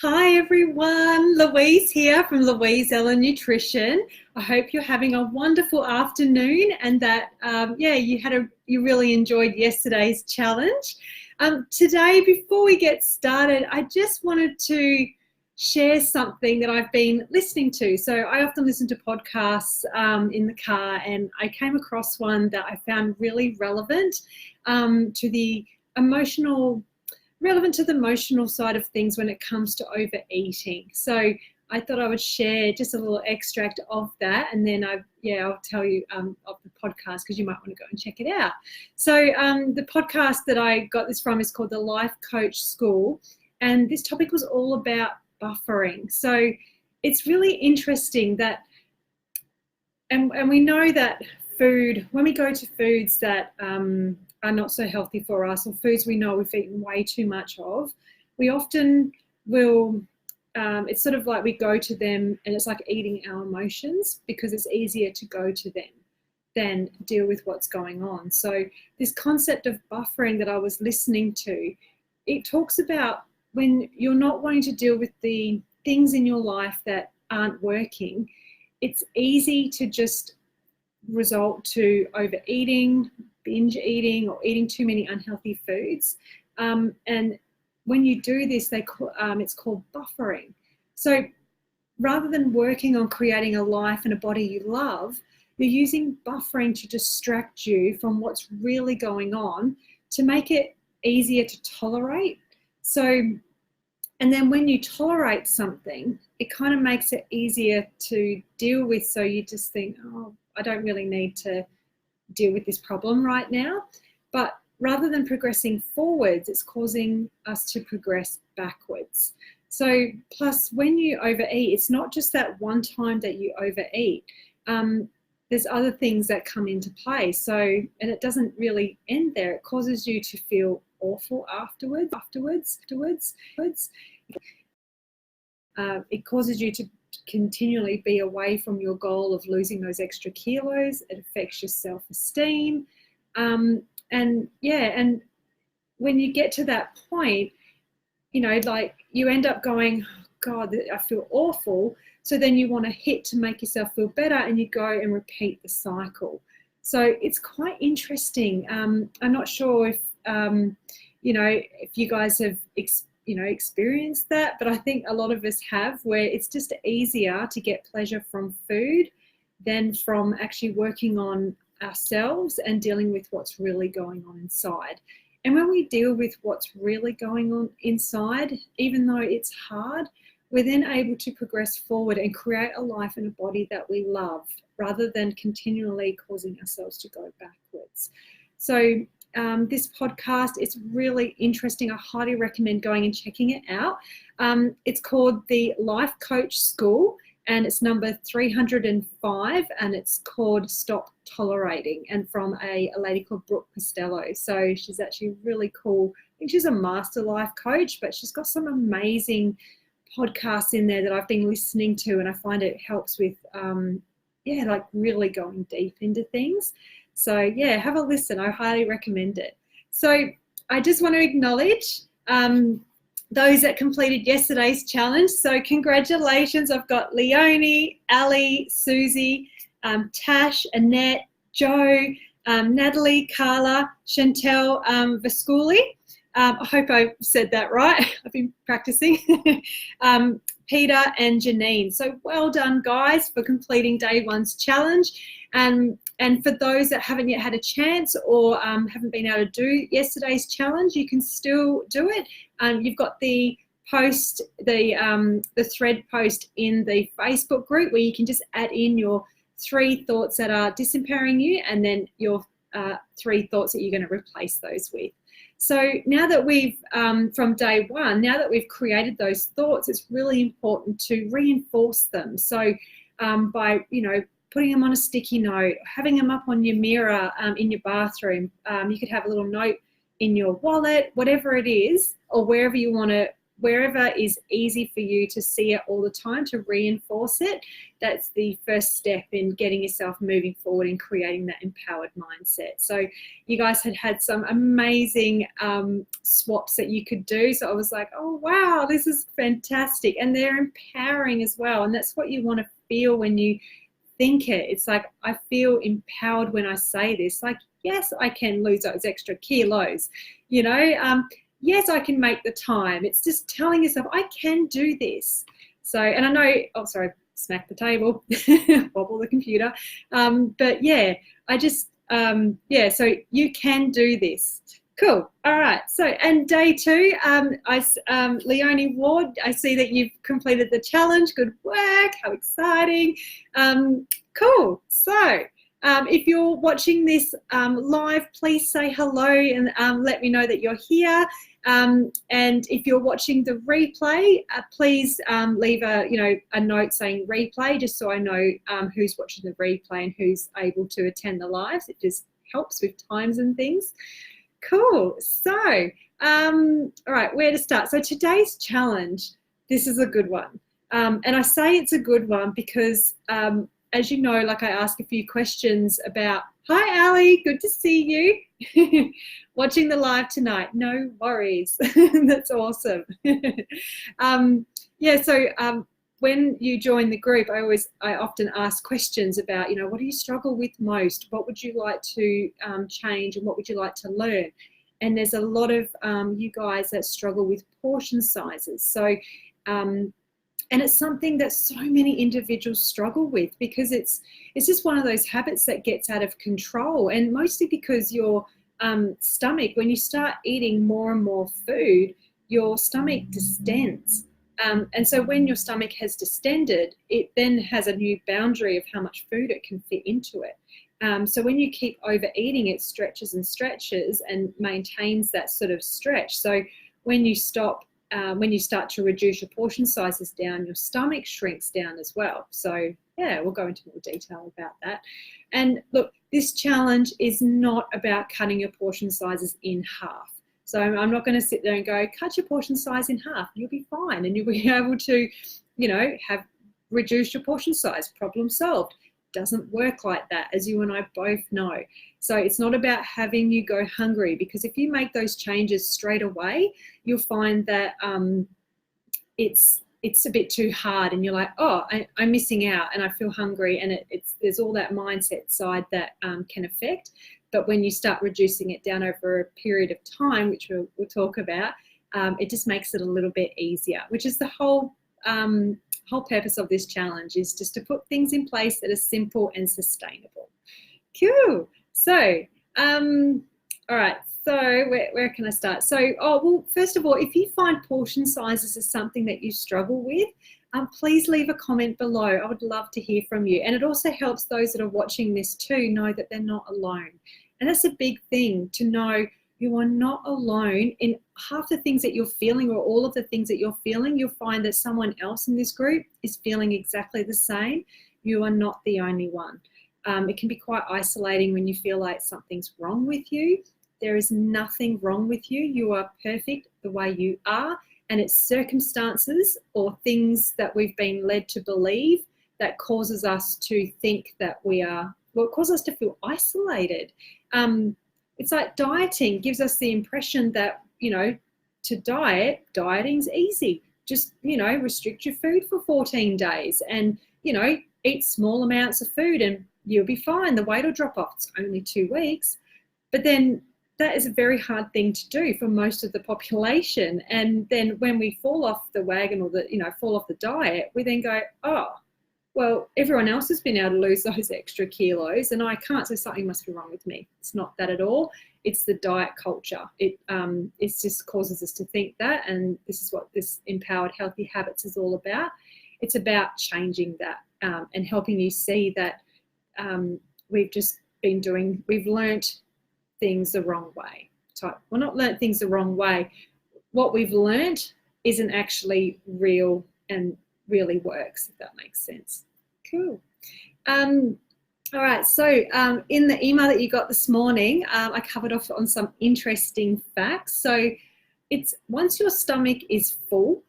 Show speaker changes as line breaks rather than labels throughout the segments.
Hi everyone, Louise here from Louise Ellen Nutrition. I hope you're having a wonderful afternoon and that you really enjoyed yesterday's challenge. Today, before we get started, I just wanted to share something that I've been listening to. So I often listen to podcasts in the car, and I came across one that I found really relevant to the emotional side of things when it comes to overeating. So I thought I would share just a little extract of that, and then I'll tell you of the podcast because you might want to go and check it out. So the podcast that I got this from is called The Life Coach School, and this topic was all about buffering. So it's really interesting that, and we know that food, when we go to foods that are not so healthy for us, or foods we know we've eaten way too much of, we often will, it's sort of like we go to them and it's like eating our emotions because it's easier to go to them than deal with what's going on. So this concept of buffering that I was listening to, it talks about when you're not wanting to deal with the things in your life that aren't working, it's easy to just result to overeating, binge eating, or eating too many unhealthy foods. And when you do this, it's called buffering. So rather than working on creating a life and a body you love, you're using buffering to distract you from what's really going on to make it easier to tolerate. So, and then when you tolerate something, it kind of makes it easier to deal with. So you just think, oh, I don't really need to deal with this problem right now. But rather than progressing forwards, it's causing us to progress backwards. So plus when you overeat, it's not just that one time that you overeat. There's other things that come into play. So, and it doesn't really end there. It causes you to feel awful afterwards. It causes you to continually be away from your goal of losing those extra kilos. It affects your self-esteem. And when you get to that point, like you end up going, oh, God, I feel awful. So then you want to hit to make yourself feel better, and you go and repeat the cycle. So it's quite interesting. I'm not sure if, if you guys have experienced that, but I think a lot of us have, where it's just easier to get pleasure from food than from actually working on ourselves and dealing with what's really going on inside. And when we deal with what's really going on inside, even though it's hard, we're then able to progress forward and create a life and a body that we love, rather than continually causing ourselves to go backwards. So this podcast is really interesting. I highly recommend going and checking it out. It's called The Life Coach School, and it's number 305, and it's called Stop Tolerating, and from a lady called Brooke Costello. So she's actually really cool. I think she's a master life coach, but she's got some amazing podcasts in there that I've been listening to, and I find it helps with like really going deep into things. So yeah, have a listen. I highly recommend it. So I just want to acknowledge those that completed yesterday's challenge. So congratulations. I've got Leonie, Ali, Susie, Tash, Annette, Joe, Natalie, Carla, Chantel, Vasculi. I hope I said that right. I've been practicing. Peter and Janine. So well done, guys, for completing day one's challenge. And for those that haven't yet had a chance or haven't been able to do yesterday's challenge, you can still do it. You've got the post, the thread post in the Facebook group where you can just add in your 3 thoughts that are disempowering you, and then your 3 thoughts that you're going to replace those with. So now that we've, from day one, now that we've created those thoughts, it's really important to reinforce them. So by, putting them on a sticky note, having them up on your mirror in your bathroom. You could have a little note in your wallet, whatever it is, or wherever you want to wherever is easy for you to see it all the time, to reinforce it, that's the first step in getting yourself moving forward and creating that empowered mindset. So you guys had some amazing swaps that you could do. So I was like, oh, wow, this is fantastic. And they're empowering as well. And that's what you want to feel when you think it. It's like, I feel empowered when I say this. Like, yes, I can lose those extra kilos, you know, yes, I can make the time. It's just telling yourself, I can do this. So, and I know, oh, sorry, smack the table, wobble the computer. But yeah, I just, yeah, so you can do this. Cool. All right. So, and day 2, Leonie Ward, I see that you've completed the challenge. Good work. How exciting. Cool. So, if you're watching this live, please say hello and let me know that you're here. And if you're watching the replay, please leave a note saying replay, just so I know who's watching the replay and who's able to attend the lives. It just helps with times and things. Cool. So, all right, where to start? So today's challenge, this is a good one. And I say it's a good one because as you know, like I ask a few questions about, hi, Ali, good to see you. Watching the live tonight, no worries. That's awesome. Yeah, so when you join the group, I often ask questions about, what do you struggle with most? What would you like to change and what would you like to learn? And there's a lot of you guys that struggle with portion sizes. So, and it's something that so many individuals struggle with because it's just one of those habits that gets out of control, and mostly because your stomach, when you start eating more and more food, your stomach distends. And so when your stomach has distended, it then has a new boundary of how much food it can fit into it. So when you keep overeating, it stretches and stretches and maintains that sort of stretch. So when you start to reduce your portion sizes down, your stomach shrinks down as well. So yeah, we'll go into more detail about that. And look, this challenge is not about cutting your portion sizes in half. So I'm not going to sit there and go, cut your portion size in half. You'll be fine and you'll be able to, have reduced your portion size, problem solved. Doesn't work like that, as you and I both know. So it's not about having you go hungry, because if you make those changes straight away, you'll find that it's a bit too hard and you're like, oh, I'm missing out and I feel hungry, and there's all that mindset side that can affect. But when you start reducing it down over a period of time, which we'll talk about, it just makes it a little bit easier, which is the whole purpose of this challenge, is just to put things in place that are simple and sustainable. Cool. So, all right. So where can I start? So, well, first of all, if you find portion sizes is something that you struggle with, please leave a comment below. I would love to hear from you. And it also helps those that are watching this too know that they're not alone. And that's a big thing, to know you are not alone in half the things that you're feeling, or all of the things that you're feeling. You'll find that someone else in this group is feeling exactly the same. You are not the only one. It can be quite isolating when you feel like something's wrong with you. There is nothing wrong with you. You are perfect the way you are. And it's circumstances or things that we've been led to believe that causes us to think that it causes us to feel isolated. It's like dieting gives us the impression that, to dieting's easy. Just, restrict your food for 14 days and, eat small amounts of food and you'll be fine. The weight will drop off. It's only 2 weeks. But then that is a very hard thing to do for most of the population. And then when we fall off the wagon or fall off the diet, we then go, oh, well, everyone else has been able to lose those extra kilos and I can't, so something must be wrong with me. It's not that at all. It's the diet culture. It just causes us to think that, and this is what this Empowered Healthy Habits is all about. It's about changing that and helping you see that we've learnt things the wrong way. Well, not learnt things the wrong way. What we've learnt isn't actually real and really works, if that makes sense. Cool. All right, so in the email that you got this morning, I covered off on some interesting facts. So it's once your stomach is full,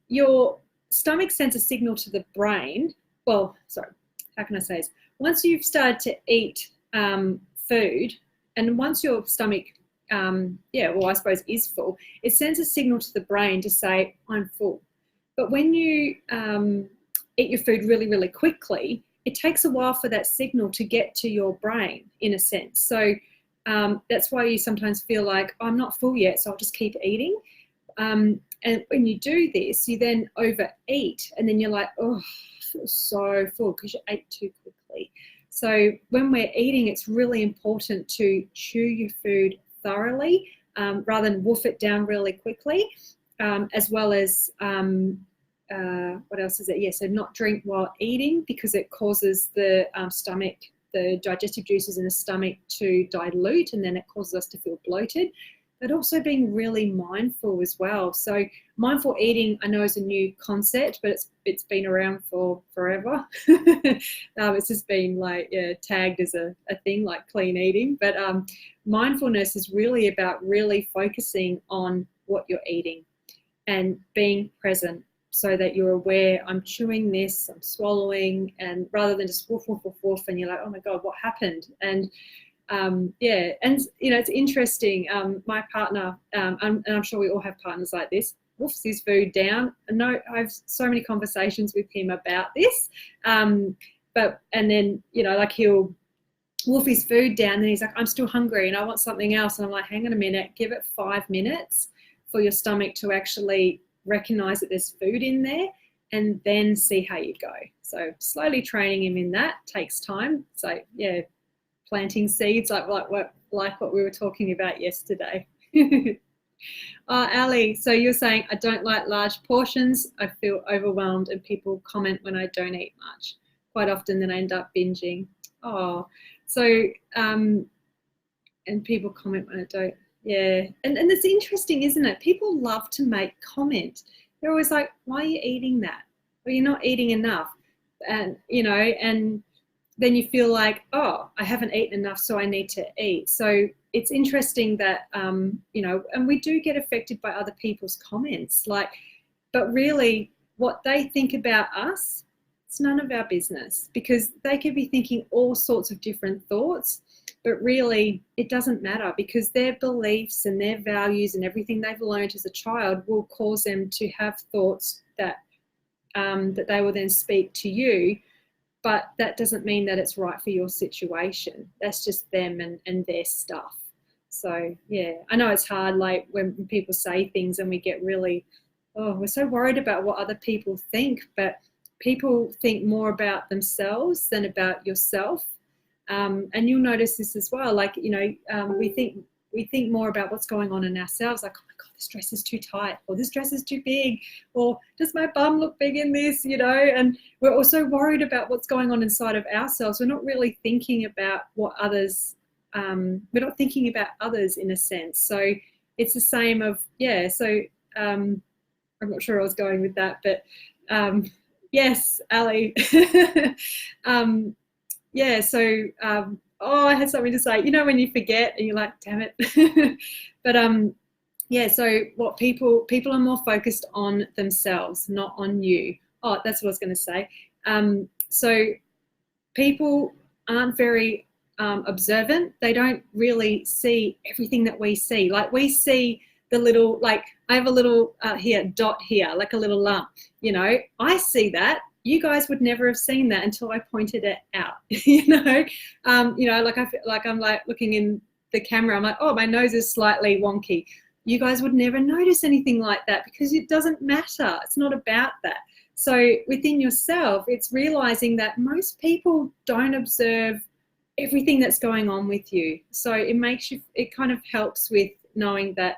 your stomach sends a signal to the brain. Well, sorry, how can I say this? Once you've started to eat food, and once your stomach, I suppose is full, it sends a signal to the brain to say, I'm full. But when you eat your food really, really quickly, it takes a while for that signal to get to your brain, in a sense. So that's why you sometimes feel like, oh, I'm not full yet, so I'll just keep eating. And when you do this, you then overeat, and then you're like, oh, I feel so full because you ate too quickly. So when we're eating, it's really important to chew your food thoroughly rather than wolf it down really quickly, as well as what else is it? Yeah, so not drink while eating, because it causes the stomach, the digestive juices in the stomach to dilute, and then it causes us to feel bloated. But also being really mindful as well. So mindful eating, I know, is a new concept, but it's been around for forever. It's just been like tagged as a thing like clean eating. But mindfulness is really about really focusing on what you're eating and being present, so that you're aware, I'm chewing this, I'm swallowing, and rather than just woof, woof, woof, woof, and you're like, oh my God, what happened? And and it's interesting. My partner, and I'm sure we all have partners like this, woofs his food down. I have so many conversations with him about this. And then like he'll wolf his food down, and he's like, I'm still hungry and I want something else. And I'm like, hang on a minute, give it 5 minutes for your stomach to actually recognize that there's food in there, and then see how you go. So slowly training him in that takes time. So planting seeds like what we were talking about yesterday. Ali, so you're saying, I don't like large portions. I feel overwhelmed, and people comment when I don't eat much. Quite often then I end up binging. Oh, so and people comment when I don't. Yeah, and it's interesting, isn't it? People love to make comment. They're always like, why are you eating that? Well, you're not eating enough. And and then you feel like, oh, I haven't eaten enough, so I need to eat. So it's interesting that, and we do get affected by other people's comments, but really what they think about us, it's none of our business, because they could be thinking all sorts of different thoughts, but really it doesn't matter, because their beliefs and their values and everything they've learned as a child will cause them to have thoughts that they will then speak to you. But that doesn't mean that it's right for your situation. That's just them and their stuff. So, yeah, I know it's hard, like when people say things and we get really, we're so worried about what other people think, but people think more about themselves than about yourself. And you'll notice this as well. Like, we think more about what's going on in ourselves. Like, oh my God, this dress is too tight, or this dress is too big, or does my bum look big in this, and we're also worried about what's going on inside of ourselves. We're not really thinking about what others, we're not thinking about others in a sense. So it's the same of, so I'm not sure where I was going with that, but yes, Ali. I had something to say, when you forget and you're like, damn it. But so what people are more focused on themselves, not on you. Oh, that's what I was going to say. So people aren't very observant. They don't really see everything that we see. Like, we see the little, like I have a little dot here, like a little lump, I see that. You guys would never have seen that until I pointed it out, like I'm like looking in the camera, I'm like, oh, my nose is slightly wonky. You guys would never notice anything like that, because it doesn't matter. It's not about that. So within yourself, it's realizing that most people don't observe everything that's going on with you. So it kind of helps with knowing that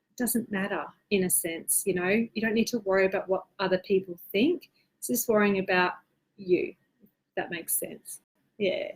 it doesn't matter, in a sense, you don't need to worry about what other people think. It's just worrying about you, if that makes sense. Yeah.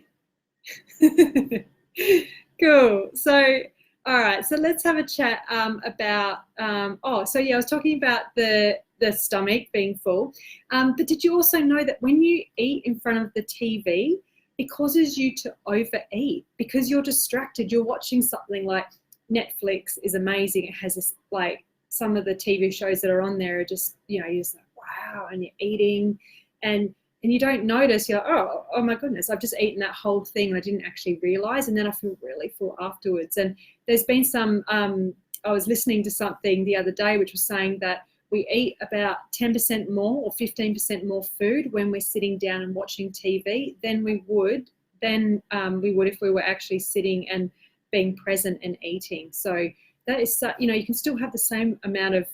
Cool. So, all right. So let's have a chat about, I was talking about the stomach being full. But did you also know that when you eat in front of the TV, it causes you to overeat because you're distracted. You're watching something like Netflix is amazing. It has this like some of the TV shows that are on there are just, you're just like, wow, and you're eating and you don't notice, you're like, oh my goodness, I've just eaten that whole thing and I didn't actually realize, and then I feel really full afterwards. And there's been some, I was listening to something the other day which was saying that we eat about 10% more or 15% more food when we're sitting down and watching TV than we would if we were actually sitting and being present and eating. So that is, you can still have the same amount of,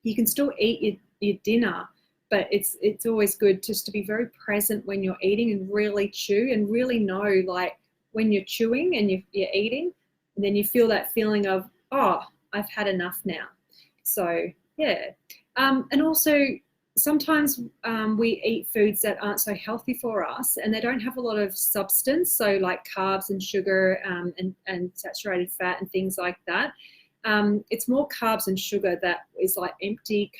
you can still eat your dinner, but it's always good just to be very present when you're eating and really chew and really know, like when you're chewing and you're eating, and then you feel that feeling of, oh, I've had enough now. So yeah, and also sometimes we eat foods that aren't so healthy for us and they don't have a lot of substance, so like carbs and sugar and saturated fat and things like that. It's more carbs and sugar that is like empty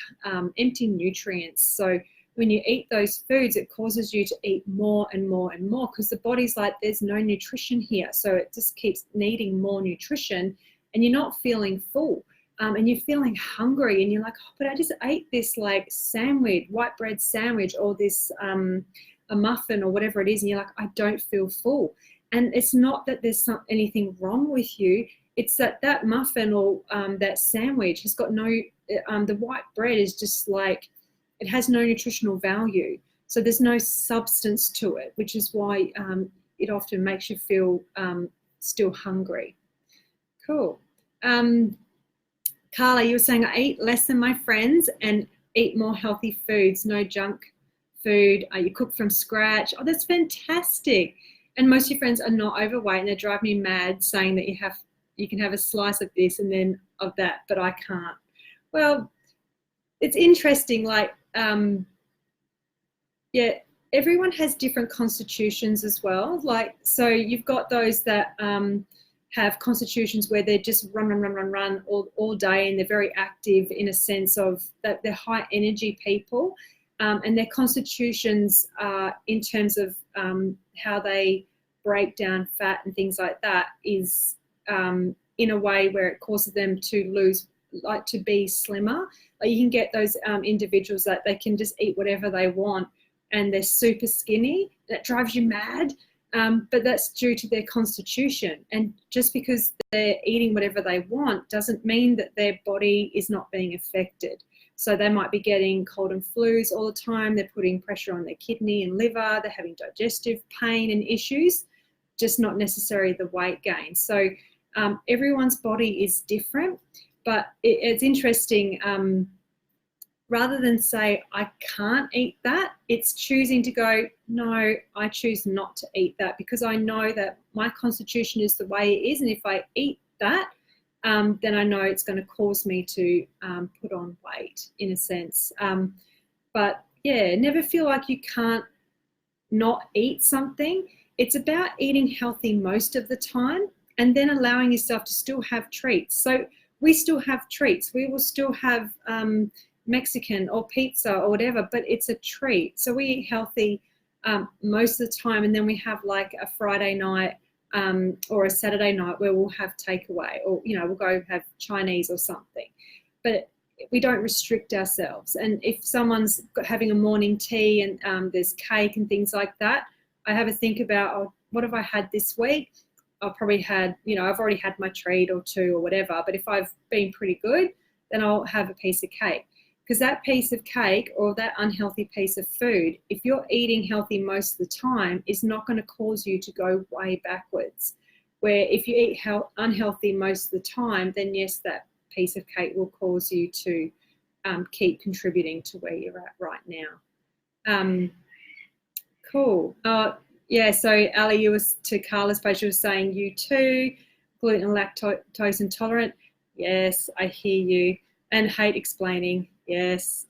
nutrients. So when you eat those foods, it causes you to eat more and more and more because the body's like, there's no nutrition here. So it just keeps needing more nutrition and you're not feeling full. And you're feeling hungry and you're like, oh, but I just ate this like sandwich, white bread sandwich, or this a muffin or whatever it is, and you're like, I don't feel full. And it's not that there's anything wrong with you. It's that muffin or that sandwich has got no, the white bread is just like, it has no nutritional value. So there's no substance to it, which is why it often makes you feel still hungry. Cool. Carla, you were saying I eat less than my friends and eat more healthy foods, no junk food. You cook from scratch. Oh, that's fantastic. And most of your friends are not overweight and they drive me mad saying that you can have a slice of this and then of that, but I can't. Well, it's interesting, like, yeah, everyone has different constitutions as well. Like, so you've got those that have constitutions where they're just run all day and they're very active in a sense of that they're high energy people, and their constitutions in terms of how they break down fat and things like that is in a way where it causes them to to be slimmer. Like you can get those individuals that they can just eat whatever they want and they're super skinny. That drives you mad. But that's due to their constitution. And just because they're eating whatever they want doesn't mean that their body is not being affected. So they might be getting cold and flus all the time. They're putting pressure on their kidney and liver. They're having digestive pain and issues, just not necessarily the weight gain. So everyone's body is different, but it's interesting. Rather than say, I can't eat that, it's choosing to go, no, I choose not to eat that because I know that my constitution is the way it is. And if I eat that, then I know it's going to cause me to put on weight in a sense. But yeah, never feel like you can't not eat something. It's about eating healthy most of the time and then allowing yourself to still have treats. So we still have treats. We will still have Mexican or pizza or whatever, but it's a treat. So we eat healthy most of the time, and then we have like a Friday night or a Saturday night where we'll have takeaway, or we'll go have Chinese or something. But we don't restrict ourselves. And if someone's having a morning tea and there's cake and things like that, I have a think about, oh, what have I had this week? I've probably had, I've already had my treat or two or whatever. But if I've been pretty good, then I'll have a piece of cake. Because that piece of cake or that unhealthy piece of food, if you're eating healthy most of the time, is not going to cause you to go way backwards. Where if you eat unhealthy most of the time, then yes, that piece of cake will cause you to keep contributing to where you're at right now. Cool. Yeah, so Ali, you was to Carla's page, you were saying you too, gluten and lactose intolerant. Yes, I hear you. And hate explaining. Yes,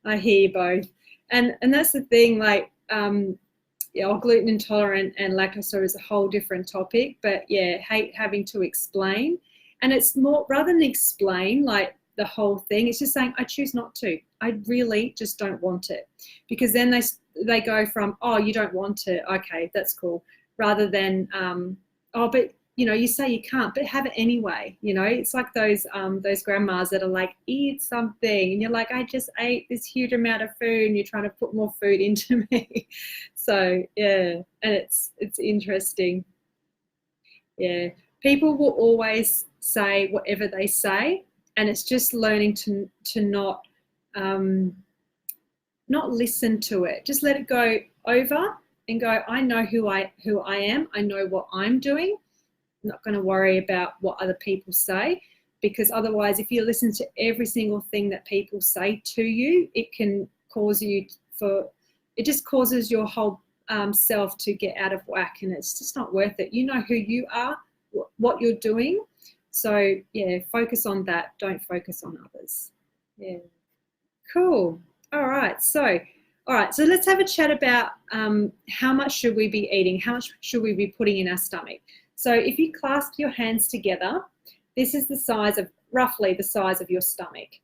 I hear you both. And that's the thing, like, gluten intolerant and lactose is a whole different topic, but yeah, hate having to explain. And it's more, rather than explain like the whole thing, it's just saying, I choose not to. I really just don't want it. Because then they go from, oh, you don't want it. Okay, that's cool. Rather than, oh, but you say you can't, but have it anyway. It's like those grandmas that are like, eat something, and you're like, I just ate this huge amount of food, and you're trying to put more food into me. So yeah, and it's interesting. Yeah, people will always say whatever they say, and it's just learning to not listen to it. Just let it go over and go, I know who I am. I know what I'm doing. I'm not going to worry about what other people say, because otherwise, if you listen to every single thing that people say to you, it can cause it just causes your whole self to get out of whack, and it's just not worth it. You know who you are, what you're doing. So yeah, focus on that. Don't focus on others. Yeah. Cool. All right. So let's have a chat about how much should we be eating? How much should we be putting in our stomach? So if you clasp your hands together, this is roughly the size of your stomach.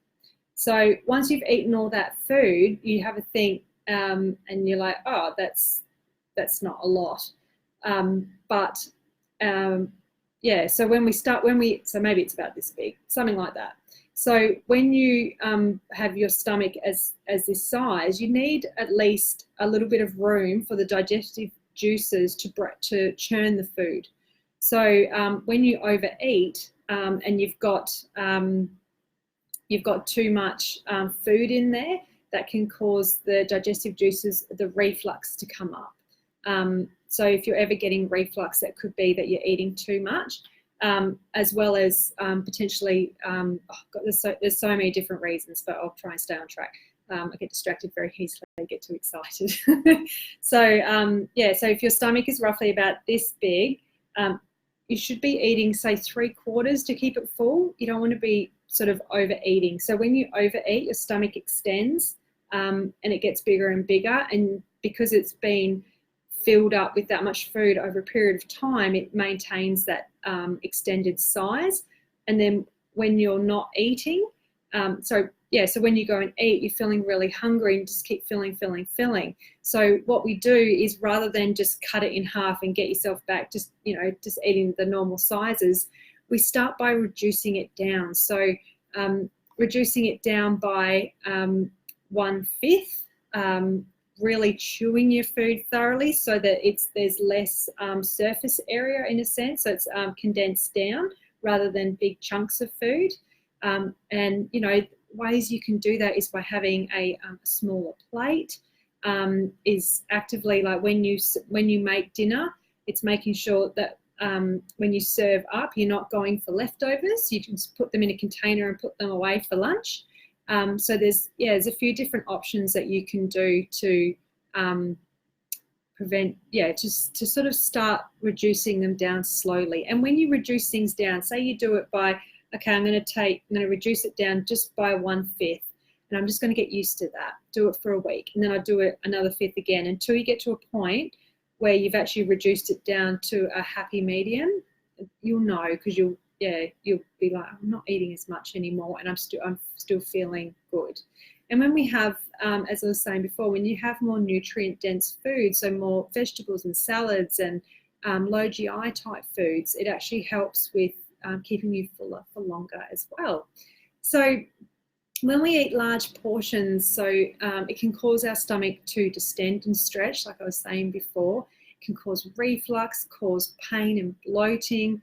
So once you've eaten all that food, you have a think, and you're like, oh, that's not a lot. Yeah. So so maybe it's about this big, something like that. So when you have your stomach as this size, you need at least a little bit of room for the digestive juices to churn the food. So when you overeat and you've got too much food in there, that can cause the digestive juices, the reflux, to come up. So if you're ever getting reflux, that could be that you're eating too much. As well as potentially, there's so many different reasons, but I'll try and stay on track. I get distracted very easily, I get too excited. So if your stomach is roughly about this big, you should be eating, say, 3/4 to keep it full. You don't want to be sort of overeating. So when you overeat, your stomach extends and it gets bigger and bigger, and because it's been filled up with that much food over a period of time, it maintains that extended size. And then when you're not eating, so when you go and eat, you're feeling really hungry and just keep filling. So what we do is, rather than just cut it in half and get yourself back just eating the normal sizes, we start by reducing it down. So reducing it down by 1/5, really chewing your food thoroughly so that there's less surface area, in a sense, so it's condensed down rather than big chunks of food. And ways you can do that is by having a smaller plate. Is actively, like when you make dinner, it's making sure that when you serve up, you're not going for leftovers. You can just put them in a container and put them away for lunch. So there's a few different options that you can do to prevent, just to sort of start reducing them down slowly. And when you reduce things down, say you do it by, okay, I'm going to reduce it down just by 1/5, and I'm just going to get used to that. Do it for a week, and then I do it another 1/5 again until you get to a point where you've actually reduced it down to a happy medium. You'll know, because you'll be like, I'm not eating as much anymore, and I'm still feeling good. And when we have, as I was saying before, when you have more nutrient-dense food, so more vegetables and salads and low GI type foods, it actually helps with keeping you fuller for longer as well. So when we eat large portions, so it can cause our stomach to distend and stretch, like I was saying before. It can cause reflux, cause pain and bloating,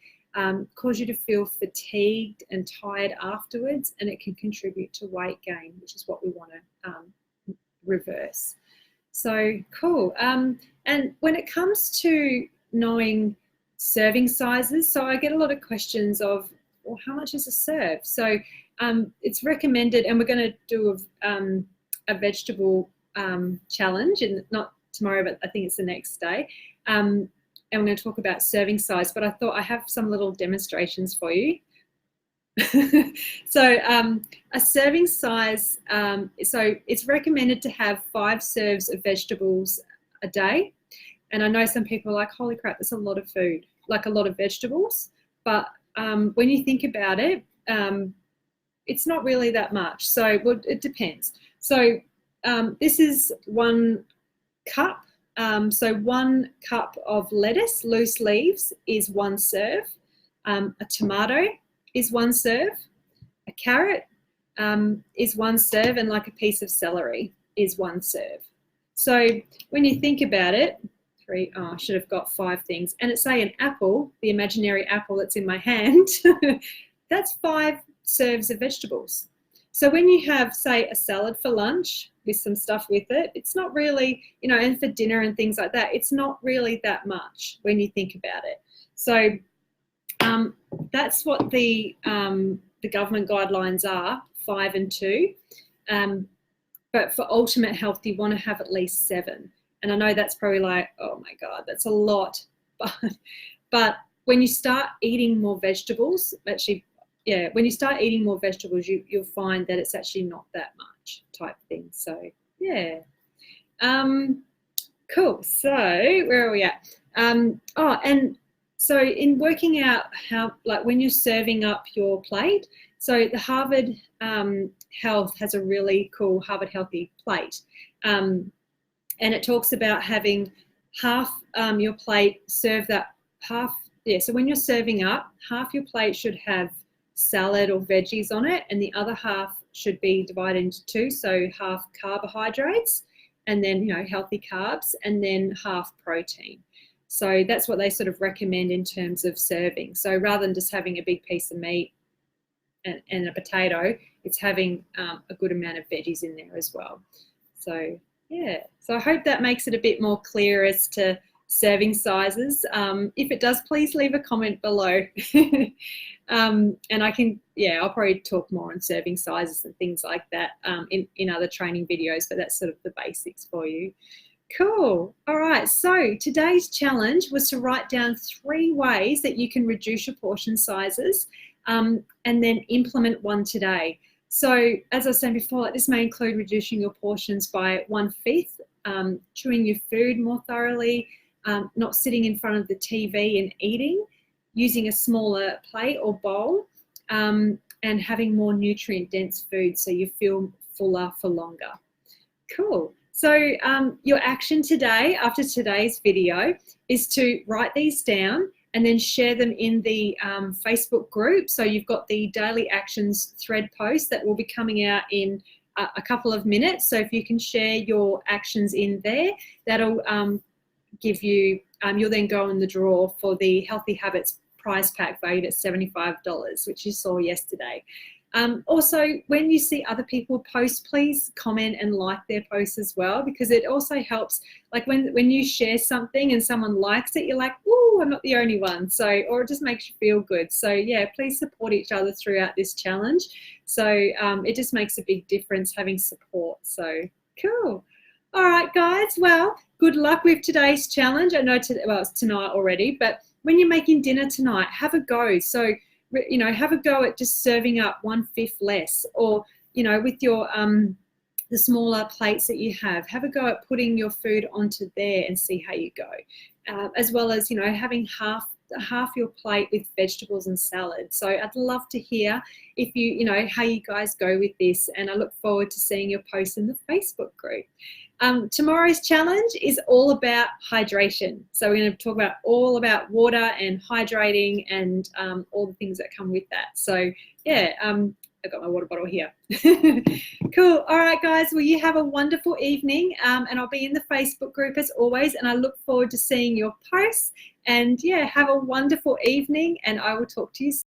cause you to feel fatigued and tired afterwards, and it can contribute to weight gain, which is what we want to reverse. So cool. And when it comes to knowing serving sizes, so I get a lot of questions of, well, how much is a serve? So it's recommended, and we're going to do a vegetable challenge, and not tomorrow, but I think it's the next day. And we're going to talk about serving size, but I thought I have some little demonstrations for you. So a serving size, so it's recommended to have 5 serves of vegetables a day. And I know some people are like, holy crap, that's a lot of food, like a lot of vegetables. But when you think about it, it's not really that much. So it depends. So this is 1 cup. So 1 cup of lettuce, loose leaves, is 1 serve. A tomato is 1 serve. A carrot is 1 serve, and like a piece of celery is 1 serve. So when you think about it, I should have got 5 things. And it's say an apple, the imaginary apple that's in my hand, that's 5 serves of vegetables. So when you have, say, a salad for lunch with some stuff with it, it's not really, and for dinner and things like that, it's not really that much when you think about it. So that's what the government guidelines are, 5 and 2. But for ultimate health, you want to have at least 7. And I know that's probably like, oh my God, that's a lot. But when you start eating more vegetables, when you start eating more vegetables, you'll find that it's actually not that much type thing. So, yeah. Cool. So where are we at? And so in working out how, like when you're serving up your plate, so the Harvard Health has a really cool Harvard Healthy plate. And it talks about having half your plate served up, so when you're serving up, half your plate should have salad or veggies on it, and the other half should be divided into 2, so half carbohydrates, and then, healthy carbs, and then half protein. So that's what they sort of recommend in terms of serving. So rather than just having a big piece of meat and a potato, it's having a good amount of veggies in there as well. So, yeah. So I hope that makes it a bit more clear as to serving sizes. If it does, please leave a comment below. And I'll probably talk more on serving sizes and things like that in other training videos, but that's sort of the basics for you. Cool. All right. So today's challenge was to write down 3 ways that you can reduce your portion sizes and then implement one today. So as I was saying before, this may include reducing your portions by 1/5, chewing your food more thoroughly, not sitting in front of the TV and eating, using a smaller plate or bowl, and having more nutrient-dense food so you feel fuller for longer. Cool. So your action today, after today's video, is to write these down and then share them in the Facebook group. So you've got the daily actions thread post that will be coming out in a couple of minutes. So if you can share your actions in there, that'll give you, you'll then go in the draw for the Healthy Habits prize pack valued at $75, which you saw yesterday. Also, when you see other people post, please comment and like their posts as well, because it also helps, like when you share something and someone likes it, you're like, ooh, I'm not the only one. So, or it just makes you feel good. So yeah, please support each other throughout this challenge. So it just makes a big difference having support. So cool. All right, guys. Well, good luck with today's challenge. I know it's tonight already, but when you're making dinner tonight, have a go. So, have a go at just serving up 1/5 less, or, with your the smaller plates that you have a go at putting your food onto there and see how you go. As well as, having half your plate with vegetables and salad. So I'd love to hear if how you guys go with this, and I look forward to seeing your posts in the Facebook group. Tomorrow's challenge is all about hydration. So we're going to talk all about water and hydrating and all the things that come with that. So yeah, I've got my water bottle here. Cool. All right, guys. Well, you have a wonderful evening, and I'll be in the Facebook group as always, and I look forward to seeing your posts. And yeah, have a wonderful evening, and I will talk to you soon.